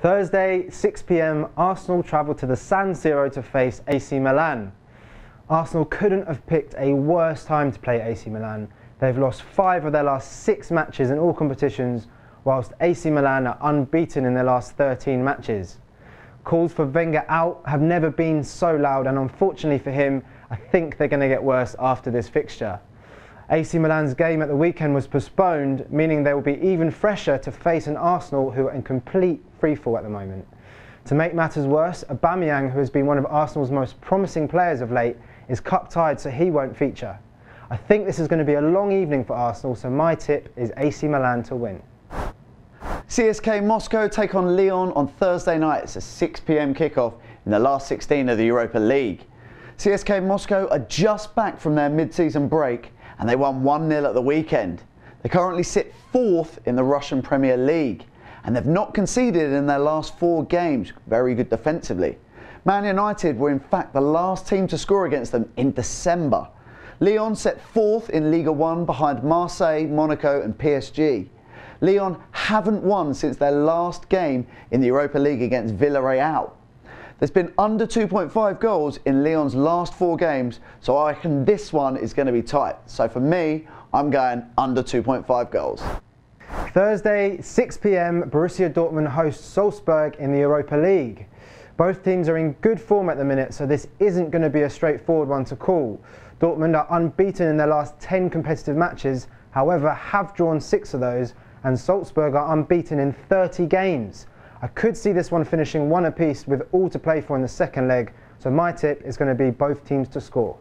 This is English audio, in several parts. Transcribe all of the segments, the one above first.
Thursday, 6 p.m, Arsenal travel to the San Siro to face AC Milan. Arsenal couldn't have picked a worse time to play AC Milan. They've lost 5 of their last 6 matches in all competitions, whilst AC Milan are unbeaten in their last 13 matches. Calls for Wenger out have never been so loud, and unfortunately for him, I think they're going to get worse after this fixture. AC Milan's game at the weekend was postponed, meaning they will be even fresher to face an Arsenal who are in complete freefall at the moment. To make matters worse, Aubameyang, who has been one of Arsenal's most promising players of late, is cup-tied, so he won't feature. I think this is going to be a long evening for Arsenal, so my tip is AC Milan to win. CSKA Moscow take on Lyon on Thursday night. It's a 6 p.m. kickoff in the last 16 of the Europa League. CSKA Moscow are just back from their mid-season break and they won 1-0 at the weekend. They currently sit 4th in the Russian Premier League and they've not conceded in their last 4 games. Very good defensively. Man United were in fact the last team to score against them in December. Lyon set 4th in Ligue 1 behind Marseille, Monaco and PSG. Lyon haven't won since their last game in the Europa League against Villarreal. There's been under 2.5 goals in Lyon's last 4 games, so I reckon this one is going to be tight. So for me, I'm going under 2.5 goals. Thursday, 6 p.m, Borussia Dortmund hosts Salzburg in the Europa League. Both teams are in good form at the minute, so this isn't going to be a straightforward one to call. Dortmund are unbeaten in their last 10 competitive matches, however have drawn 6 of those, and Salzburg are unbeaten in 30 games. I could see this one finishing 1 apiece with all to play for in the second leg, so my tip is going to be both teams to score.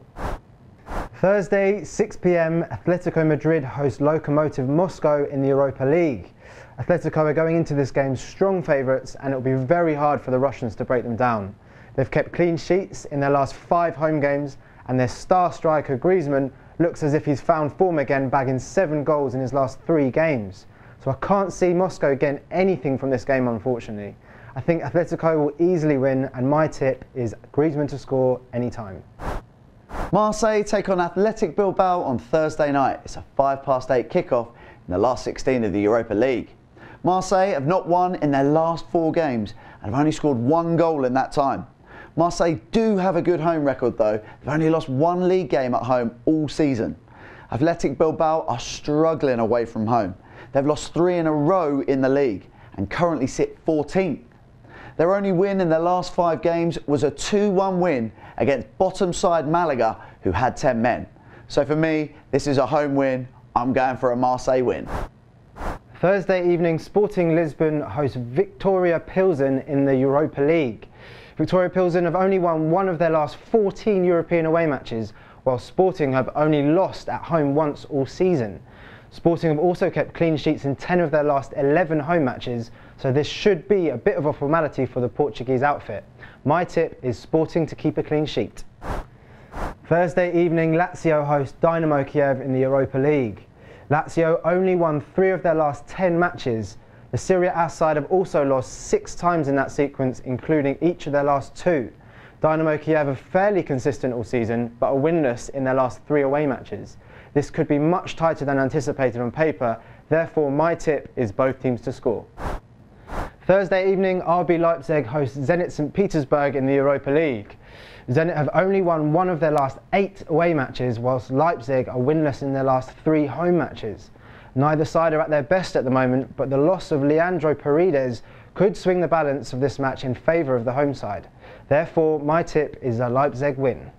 Thursday, 6 p.m, Atletico Madrid host Lokomotiv Moscow in the Europa League. Atletico are going into this game strong favourites, and it will be very hard for the Russians to break them down. They've kept clean sheets in their last 5 home games, and their star striker Griezmann looks as if he's found form again, bagging 7 goals in his last 3 games. So I can't see Moscow getting anything from this game, unfortunately. I think Atletico will easily win, and my tip is Griezmann to score anytime. Marseille take on Athletic Bilbao on Thursday night. It's a 8:05 kickoff in the last 16 of the Europa League. Marseille have not won in their last 4 games and have only scored 1 goal in that time. Marseille do have a good home record though. They've only lost 1 league game at home all season. Athletic Bilbao are struggling away from home. They've lost 3 in a row in the league and currently sit 14th. Their only win in their last 5 games was a 2-1 win against bottom side Malaga, who had 10 men. So for me, this is a home win. I'm going for a Marseille win. Thursday evening, Sporting Lisbon host Viktoria Plzen in the Europa League. Viktoria Plzen have only won 1 of their last 14 European away matches, while Sporting have only lost at home once all season. Sporting have also kept clean sheets in 10 of their last 11 home matches, so this should be a bit of a formality for the Portuguese outfit. My tip is Sporting to keep a clean sheet. Thursday evening, Lazio host Dynamo Kyiv in the Europa League. Lazio only won 3 of their last 10 matches. The Serie A side have also lost 6 times in that sequence, including each of their last 2. Dynamo Kyiv are fairly consistent all season, but are winless in their last 3 away matches. This could be much tighter than anticipated on paper, therefore my tip is both teams to score. Thursday evening, RB Leipzig hosts Zenit St Petersburg in the Europa League. Zenit have only won 1 of their last 8 away matches, whilst Leipzig are winless in their last 3 home matches. Neither side are at their best at the moment, but the loss of Leandro Paredes could swing the balance of this match in favour of the home side. Therefore, my tip is a Leipzig win.